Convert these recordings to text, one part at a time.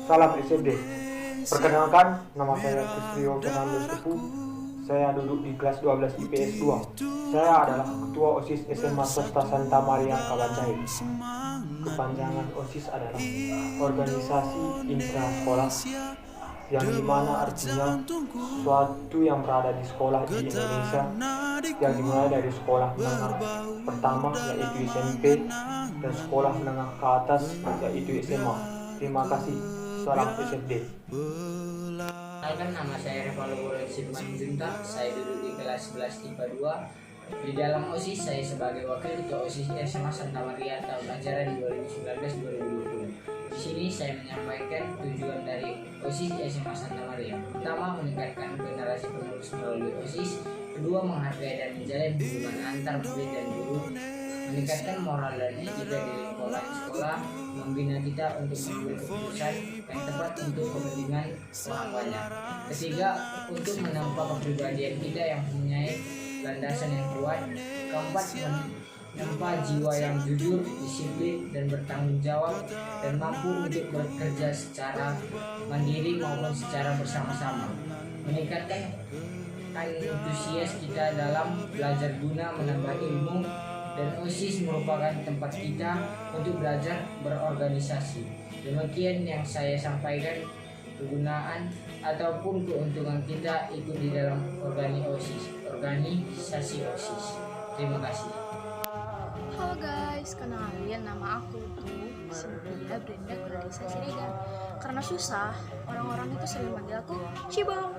Salam SMD. Perkenalkan, nama saya Kristio Fernando Tepu. Saya duduk di kelas 12 IPS 2. Saya adalah Ketua OSIS SMA Swasta Santa Maria Kabancai. Kepanjangan OSIS adalah Organisasi Intra Sekolah, yang dimana artinya suatu yang berada di sekolah di Indonesia, yang dimulai dari sekolah menengah pertama yaitu SMP dan sekolah menengah ke atas yaitu SMA. Terima kasih. Salam SMD. Perkenalkan, nama saya Revalo Simanjunta. Saya duduk di kelas 11 IPA 2. Di dalam OSIS saya sebagai wakil ketua OSIS SMA Santa Maria tahun ajaran 2019-2020. Di sini saya menyampaikan tujuan dari OSIS SMA Santa Maria. Pertama, meningkatkan generasi penerus melalui OSIS. Kedua, menghargai dan menjalin hubungan antar murid dan guru. Meningkatkan moral dan etika di lingkungan sekolah, membina kita untuk mengambil keputusan yang tepat untuk kepentingan orang banyak. Ketiga, untuk menempa kepribadian kita yang mempunyai landasan yang kuat. Keempat, menempa jiwa yang jujur, disiplin, dan bertanggung jawab, dan mampu untuk bekerja secara mandiri maupun secara bersama-sama. Meningkatkan antusias kita dalam belajar guna menambah ilmu, dan OSIS merupakan tempat kita untuk belajar berorganisasi. Demikian yang saya sampaikan. Kegunaan ataupun keuntungan kita ikut di dalam organisasi OSIS. Terima kasih. Halo guys, kenalin nama aku tuh Cynthia Brenda Clarissa Siregar. Karena susah, orang-orang itu sering manggil aku Cibong.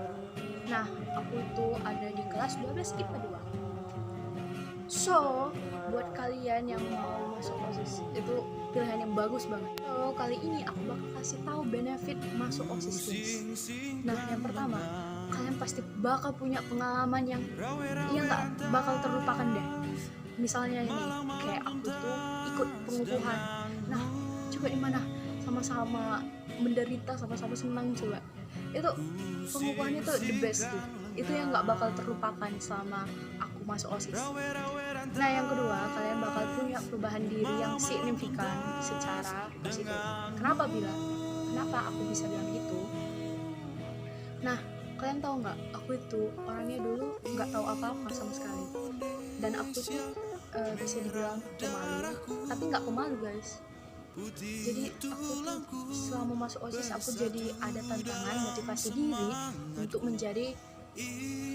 Nah, aku tuh ada di kelas 12 IPA 2. So, buat kalian yang mau masuk OSIS, itu pilihan yang bagus banget. So, kali ini aku bakal kasih tahu benefit masuk OSIS guys. Nah, yang pertama, kalian pasti bakal punya pengalaman yang nggak bakal terlupakan deh. Misalnya ini, kayak aku tuh ikut pengukuhan. Nah, coba gimana? Sama-sama menderita, sama-sama senang coba. Itu pengukuhannya tuh the best tuh. Itu yang nggak bakal terlupakan selama aku masuk OSIS. Nah, yang kedua, kalian bakal punya perubahan diri yang signifikan secara positif. Kenapa aku bisa bilang gitu? Nah, kalian tahu nggak? Aku itu orangnya dulu nggak tahu apa-apa sama sekali. Dan aku tuh bisa dibilang pemalu, tapi nggak pemalu guys. Jadi aku tuh selama masuk OSIS aku jadi ada tantangan motivasi diri untuk menjadi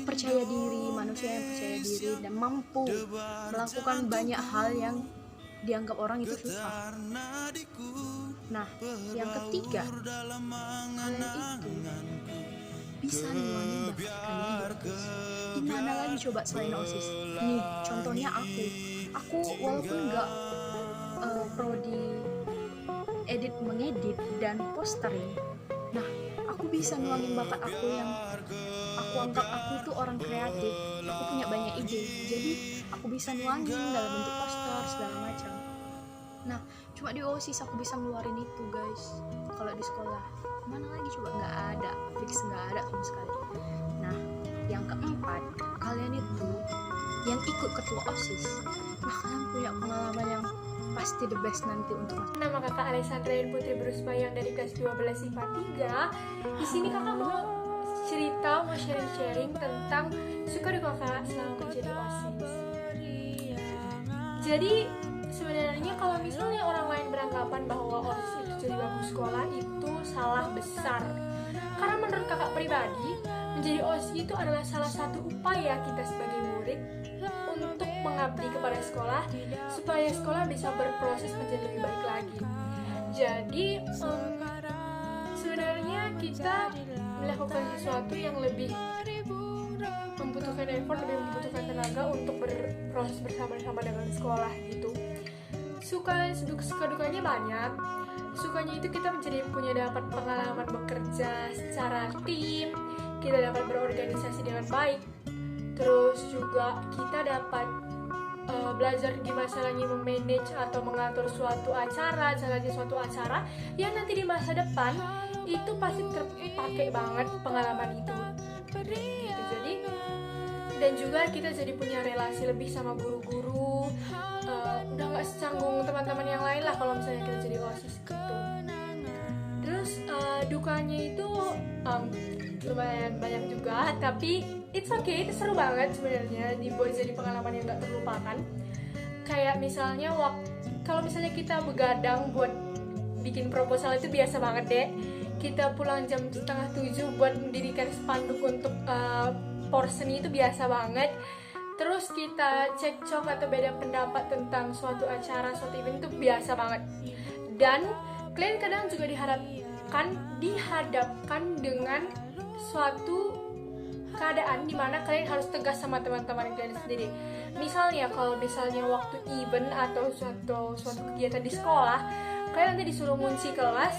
percaya diri, manusia yang percaya diri dan mampu melakukan banyak hal yang dianggap orang itu susah. Nah, yang ketiga, kalian itu bisa nuangin bakat kalian di OSIS. Gimana lagi coba selain OSIS? Nih, contohnya aku walaupun nggak prodi edit mengedit dan postering, nah aku bisa nuangin bakat aku yang aku anggap aku itu orang kreatif. Aku punya banyak ide, jadi aku bisa nuangin dalam bentuk poster segala macam. Nah, cuma di OSIS aku bisa ngeluarin itu guys. Kalau di sekolah mana lagi coba, nggak ada, fix nggak ada sama sekali. Nah, yang keempat, kalian itu yang ikut ketua OSIS, nah kalian punya pengalaman yang pasti the best nanti untuk masuk. Nama kakak Alessandra Putri Berusbayang dari kelas 12 IPA 3. Di sini kakak mau cerita, mau sharing tentang suka duka kakak selama menjadi OSIS. Jadi sebenarnya kalau misalnya orang lain beranggapan bahwa OSIS itu jadi bangku sekolah, itu salah besar. Karena menurut kakak pribadi, menjadi OSIS itu adalah salah satu upaya kita sebagai murid untuk mengabdi kepada sekolah supaya sekolah bisa berproses menjadi lebih baik lagi. Jadi sebenarnya kita melakukan sesuatu yang lebih membutuhkan effort, lebih membutuhkan tenaga untuk berproses bersama-sama dengan sekolah gitu. Suka dukanya banyak. Sukanya itu kita dapat pengalaman bekerja secara tim, kita dapat berorganisasi dengan baik. Terus juga kita dapat belajar gimana caranya memanage atau mengatur suatu acara, jalannya suatu acara yang nanti di masa depan itu pasti terpakai banget pengalaman itu. Gitu. Jadi dan juga kita jadi punya relasi lebih sama guru-guru, udah nggak secanggung teman-teman yang lain lah kalau misalnya kita jadi OSIS gitu. Terus dukanya itu lumayan banyak juga, tapi it's okay, itu seru banget sebenarnya, dibuat jadi pengalaman yang gak terlupakan. Kayak misalnya kalau misalnya kita begadang buat bikin proposal itu biasa banget deh. Kita pulang jam 6:30 buat mendirikan spanduk untuk porsen itu biasa banget. Terus kita cekcok atau beda pendapat tentang suatu acara, suatu event itu biasa banget. Dan kalian kadang juga dihadapkan dengan suatu keadaan dimana kalian harus tegas sama teman-teman kalian sendiri. Misalnya kalau misalnya waktu event atau suatu kegiatan di sekolah, kalian nanti disuruh ngunci kelas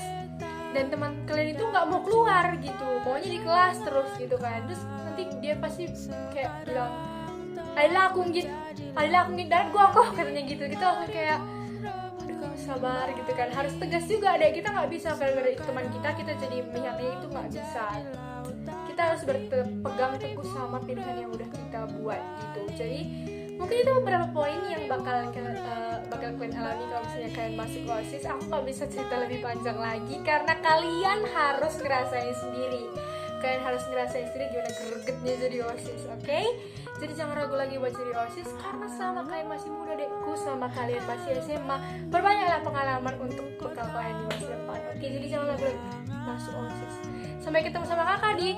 dan teman kalian itu nggak mau keluar gitu, maunya di kelas terus gitu kan. Terus nanti dia pasti kayak bilang, Ayolah aku ngit dan gua kok, katanya gitu. Kita langsung kayak, aduh kamu sabar gitu kan. Harus tegas juga deh, kita nggak bisa gara-gara itu teman kita jadi memihaknya, itu nggak bisa. Kita harus berpegang teguh sama pilihan yang udah kita buat gitu. Jadi mungkin itu beberapa poin yang bakal kalian alami kalau misalnya kalian masuk OSIS. Aku nggak bisa cerita lebih panjang lagi karena kalian harus ngerasain sendiri. Kalian harus ngerasain sendiri gimana gregetnya jadi OSIS, oke? Jadi jangan ragu lagi buat jadi OSIS, karena sama kalian masih muda dekku, sama kalian masih SMA, perbanyaklah pengalaman untuk bekal kalian di masa depan. Oke, jadi jangan ragu lagi masuk OSIS. Sampai ketemu sama kakak di